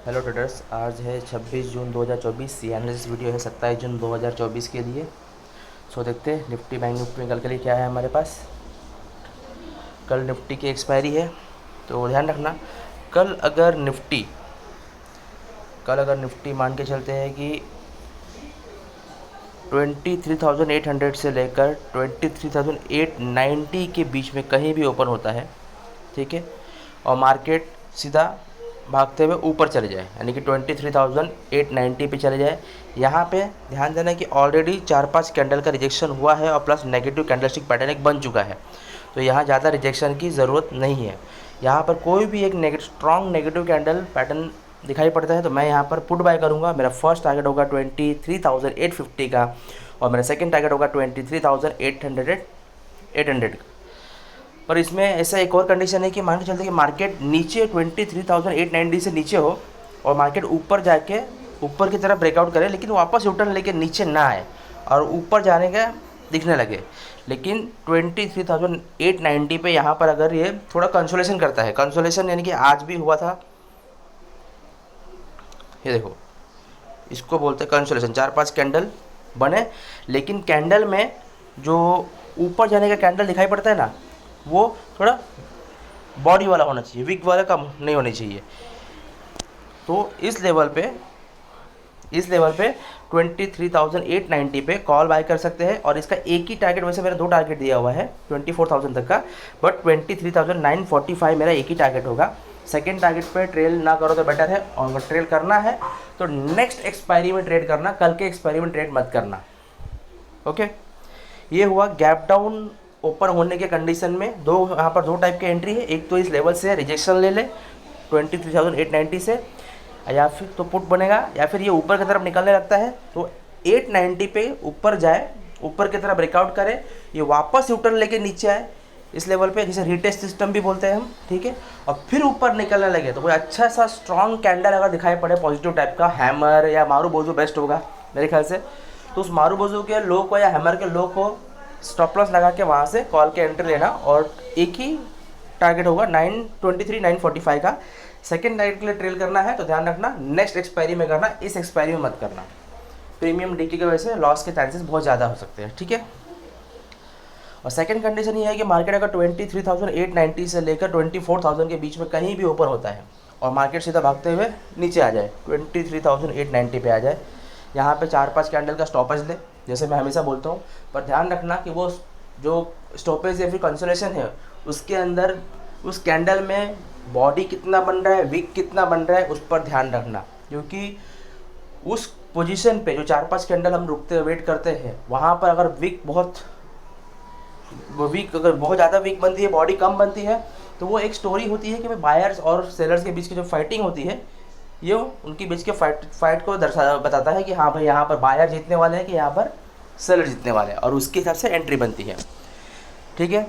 Hello traders, आज है 26 जून 2024। ये एनालिसिस वीडियो है 27 जून 2024 के लिए। सो देखते हैं निफ्टी बैंक निफ्टी में कल के लिए क्या है हमारे पास। कल निफ्टी की एक्सपायरी है, तो ध्यान रखना। कल अगर निफ्टी मान के चलते हैं कि 23,800 से लेकर 23,890 के बीच में कहीं भी ओपन होता है, ठीक है, और मार्केट सीधा भागते हुए ऊपर चले जाए, यानी कि 23,890 पे चले जाए। यहाँ पे ध्यान देना कि ऑलरेडी 4-5 कैंडल का रिजेक्शन हुआ है और प्लस नेगेटिव कैंडलस्टिक पैटर्न एक बन चुका है, तो यहाँ ज़्यादा रिजेक्शन की ज़रूरत नहीं है। यहाँ पर कोई भी एक स्ट्रॉन्ग नेगेटिव कैंडल पैटर्न दिखाई पड़ता है तो मैं यहाँ पर पुट बाय करूँगा। मेरा फर्स्ट टारगेट होगा 23,850 का और मेरा सेकंड टारगेट होगा 23,800 का। पर इसमें ऐसा एक और कंडीशन है कि मान के चलते कि मार्केट नीचे 23,890 से नीचे हो और मार्केट ऊपर जाके ऊपर की तरफ ब्रेकआउट करे, लेकिन वापस रिटर्न लेके नीचे ना आए और ऊपर जाने का दिखने लगे। लेकिन 23,890 पे यहाँ पर अगर ये थोड़ा कंसोलेशन करता है, कंसोलेशन यानी कि आज भी हुआ था, ये देखो, इसको बोलते हैं कंसोलेशन। 4-5 कैंडल बने, लेकिन कैंडल में जो ऊपर जाने का कैंडल दिखाई पड़ता है ना, वो थोड़ा बॉडी वाला होना चाहिए, वीक वाला कम नहीं होनी चाहिए। तो इस लेवल पे 23,890 पे कॉल बाय कर सकते हैं। और इसका एक ही टारगेट, वैसे मेरा 2 टारगेट दिया हुआ है 24,000 तक का, बट 23,945 मेरा एक ही टारगेट होगा। सेकेंड टारगेट पे ट्रेल ना करो तो बेटर है, और अगर ट्रेल करना है तो नेक्स्ट एक्सपायरी में ट्रेड करना, कल के एक्सपायरी में ट्रेड मत करना। ओके, ये हुआ गैप डाउन ओपन होने के कंडीशन में। यहाँ पर दो टाइप की एंट्री है, एक तो इस लेवल से रिजेक्शन ले ले 23,890 से, या फिर तो पुट बनेगा, या फिर ये ऊपर की तरफ निकलने लगता है तो 890 पे ऊपर जाए, ऊपर की तरफ ब्रेकआउट करे, ये वापस यूटर्न लेके नीचे आए इस लेवल पे, जिसे रीटेस्ट सिस्टम भी बोलते हैं हम, ठीक है, और फिर ऊपर निकलने लगे तो कोई अच्छा सा स्ट्रॉन्ग कैंडल अगर दिखाई पड़े पॉजिटिव टाइप का, हैमर या मारूबोजू बेस्ट होगा मेरे ख्याल से, तो उस मारूबोजू के लो को या हैमर के लो को स्टॉप लॉस लगा के वहाँ से कॉल के एंट्री लेना। और एक ही टारगेट होगा 945 का। सेकेंड टारगेट के लिए ट्रेल करना है तो ध्यान रखना नेक्स्ट एक्सपायरी में करना, इस एक्सपायरी में मत करना। प्रीमियम डीके की वजह से लॉस के चांसेस बहुत ज़्यादा हो सकते हैं, ठीक है। और सेकंड कंडीशन ये है कि मार्केट अगर 23,890 से लेकर 24,000 के बीच में कहीं भी ऊपर होता है और मार्केट सीधा भागते हुए नीचे आ जाए, 23,890 पे आ जाए, यहाँ पे 4-5 कैंडल का स्टॉपेज ले, जैसे मैं हमेशा बोलता हूँ। पर ध्यान रखना कि वो जो स्टॉपेज या फिर कंसोलेशन है उसके अंदर उस कैंडल में बॉडी कितना बन रहा है, विक कितना बन रहा है, उस पर ध्यान रखना। क्योंकि उस पोजीशन पे जो 4-5 कैंडल हम रुकते वेट करते हैं, वहाँ पर अगर अगर बहुत ज़्यादा वीक बनती है, बॉडी कम बनती है, तो वो एक स्टोरी होती है कि भाई बायर्स और सेलर्स के बीच की जो फाइटिंग होती है, ये उनके बीच के फाइट को बताता है कि हाँ भाई यहाँ पर बायर जीतने वाले हैं कि यहाँ पर सेलर जीतने वाले हैं, और उसके हिसाब से एंट्री बनती है, ठीक है।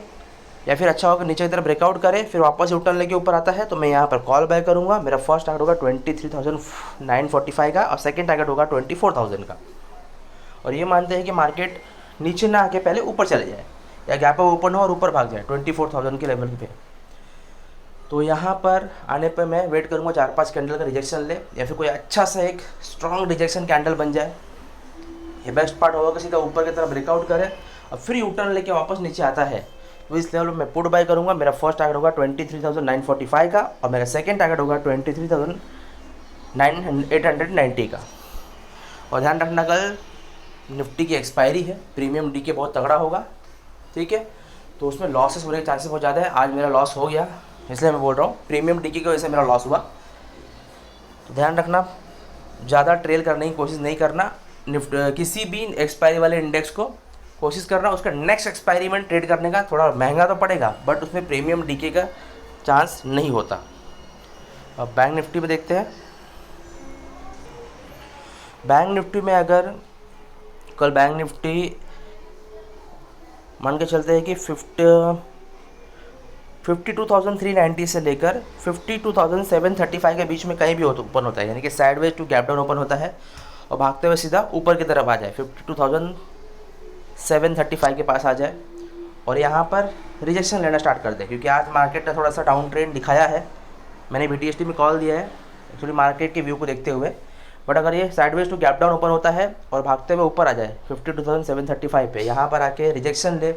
या फिर अच्छा होगा नीचे की तरफ ब्रेकआउट करे फिर वापस रिटर्न लेके ऊपर आता है तो मैं यहाँ पर कॉल बाय करूँगा। मेरा फर्स्ट टारगेट होगा 23,945 का और सेकंड टारगेट होगा 24,000 का। और ये मानते हैं कि मार्केट नीचे ना आके पहले ऊपर चले जाए या गैप अप ओपन हो और ऊपर भाग जाए 24,000 के लेवल पे। तो यहाँ पर आने पर मैं वेट करूँगा 4-5 कैंडल का रिजेक्शन ले, या फिर कोई अच्छा सा एक स्ट्रॉन्ग रिजेक्शन कैंडल बन जाए। ये बेस्ट पार्ट होगा कि सीधा ऊपर की तरफ ब्रेकआउट करे और फिर यूटर्न लेके वापस नीचे आता है, तो इस लेवल में पुट बाय करूँगा। मेरा फर्स्ट टारगेट होगा 23,945 का और मेरा सेकंड टारगेट होगा 23,890 का। और ध्यान रखना कल निफ्टी की एक्सपायरी है, प्रीमियम डीके बहुत तगड़ा होगा, ठीक है, तो उसमें लॉसेस होने के चांसेस बहुत ज़्यादा है। आज मेरा लॉस हो गया, इसलिए मैं बोल रहा हूँ प्रीमियम डीके की वजह से मेरा लॉस हुआ। तो ध्यान रखना, ज़्यादा ट्रेल करने की कोशिश नहीं करना, किसी भी एक्सपायरी वाले इंडेक्स को कोशिश करना उसका नेक्स्ट एक्सपायरी में ट्रेड करने का। थोड़ा महंगा तो पड़ेगा बट उसमें प्रीमियम डीके का चांस नहीं होता। अब बैंक निफ्टी में देखते हैं। बैंक निफ्टी में अगर कल बैंक निफ्टी मान के चलते हैं कि 52,390 से लेकर 52,735 के बीच में कहीं भी ओपन होता है, यानी कि sideways to gap down open होता है और भागते हुए सीधा ऊपर की तरफ आ जाए 52,735 के पास आ जाए और यहाँ पर रिजेक्शन लेना स्टार्ट कर दे। क्योंकि आज मार्केट ने थोड़ा सा डाउन ट्रेंड दिखाया है, मैंने BTST में कॉल दिया है एक्चुअली मार्केट के व्यू को देखते हुए। बट अगर ये sideways to gap down open होता है और भागते हुए ऊपर आ जाए 52,735 पे, यहाँ पर आके रिजेक्शन ले,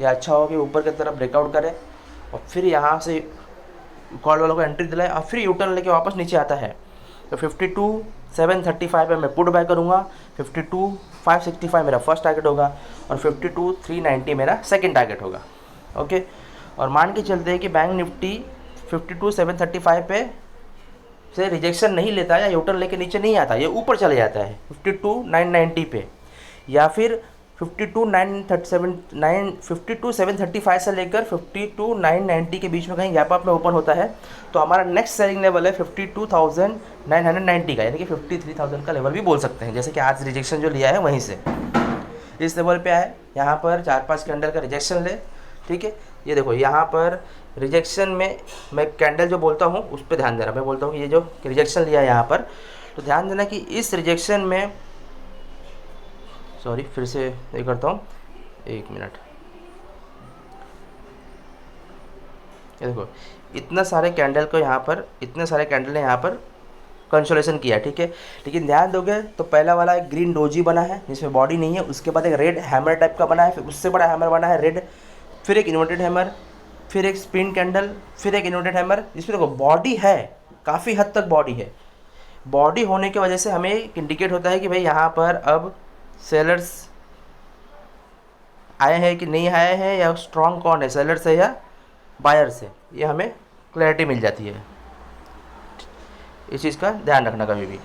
या अच्छा हो कि ऊपर की तरफ ब्रेकआउट करे और फिर यहाँ से कॉल वालों को एंट्री दिलाए और फिर यू टर्न लेके वापस नीचे आता है, तो 52,735 पे मैं पुट बाय करूँगा। 52,565 मेरा फर्स्ट टारगेट होगा और 52,390 मेरा सेकंड टारगेट होगा। ओके, और मान के चलते हैं कि बैंक निफ्टी 52,735 पे से रिजेक्शन नहीं लेता या यूटर्न लेके नीचे नहीं आता, ये ऊपर चले जाता है 52,990 पे, या फिर 52,735 से लेकर 52,990 के बीच में कहीं गैप अप में ओपन होता है, तो हमारा नेक्स्ट सेलिंग लेवल है 52,990 का, यानी कि 53,000 का लेवल भी बोल सकते हैं। जैसे कि आज रिजेक्शन जो लिया है वहीं से इस लेवल पे आए, यहाँ पर 4-5 कैंडल का रिजेक्शन ले, ठीक है। ये देखो यहाँ पर रिजेक्शन में मैं कैंडल जो बोलता हूँ उस पर ध्यान देना। मैं बोलता हूँ कि ये जो रिजेक्शन लिया है यहाँ पर, तो ध्यान देना कि इस रिजेक्शन में, सॉरी फिर से ये करता हूँ, 1 मिनट। ये देखो इतना सारे कैंडल को यहाँ पर, इतने सारे कैंडल ने यहाँ पर कंसोलेशन किया, ठीक है। लेकिन ध्यान दोगे तो पहला वाला एक ग्रीन डोजी बना है जिसमें बॉडी नहीं है, उसके बाद एक रेड हैमर टाइप का बना है, फिर उससे बड़ा हैमर बना है रेड, फिर एक इन्वर्टेड हैमर, फिर एक स्पिन कैंडल, फिर एक इन्वर्टेड हैमर, जिसमें देखो बॉडी है, काफ़ी हद तक बॉडी है। बॉडी होने की वजह से हमें इंडिकेट होता है कि भाई यहाँ पर अब सेलर्स आए हैं कि नहीं आए हैं, या स्ट्रॉन्ग कौन है, सेलर्स है या बायर्स है, ये हमें क्लैरिटी मिल जाती है। इस चीज़ का ध्यान रखना कभी भी।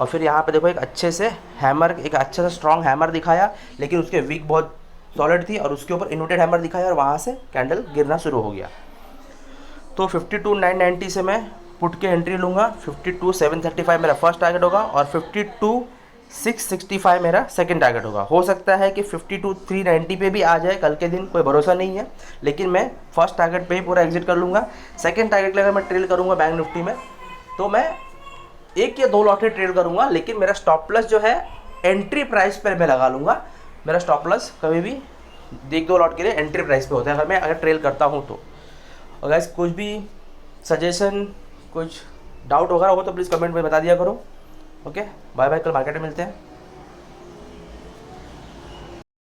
और फिर यहाँ पे देखो एक अच्छे से हैमर, एक अच्छा सा स्ट्रॉन्ग हैमर दिखाया, लेकिन उसके वीक बहुत सॉलिड थी, और उसके ऊपर इन्वर्टेड हैमर दिखाया और वहाँ से कैंडल गिरना शुरू हो गया। तो 52,990 से मैं पुट के एंट्री लूँगा, 52,735 मेरा फर्स्ट टारगेट होगा और 52,665 मेरा सेकंड टारगेट होगा। हो सकता है कि 52,390 पे भी आ जाए कल के दिन, कोई भरोसा नहीं है, लेकिन मैं फर्स्ट टारगेट पे ही पूरा एग्जिट कर लूँगा। सेकंड टारगेट अगर मैं ट्रेल करूँगा बैंक निफ्टी में, तो मैं 1 या 2 लॉट ही ट्रेल करूँगा, लेकिन मेरा स्टॉप लॉस जो है एंट्री प्राइस पर मैं लगा लूँगा। मेरा स्टॉप लॉस कभी भी 1-2 लॉट के लिए एंट्री प्राइस पे होता है अगर ट्रेल करता हूँ तो। और गाइस कुछ भी सजेशन, कुछ डाउट वगैरह हो तो प्लीज़ कमेंट में बता दिया करो। ओके, बाय बाय, कल मार्केट में मिलते हैं।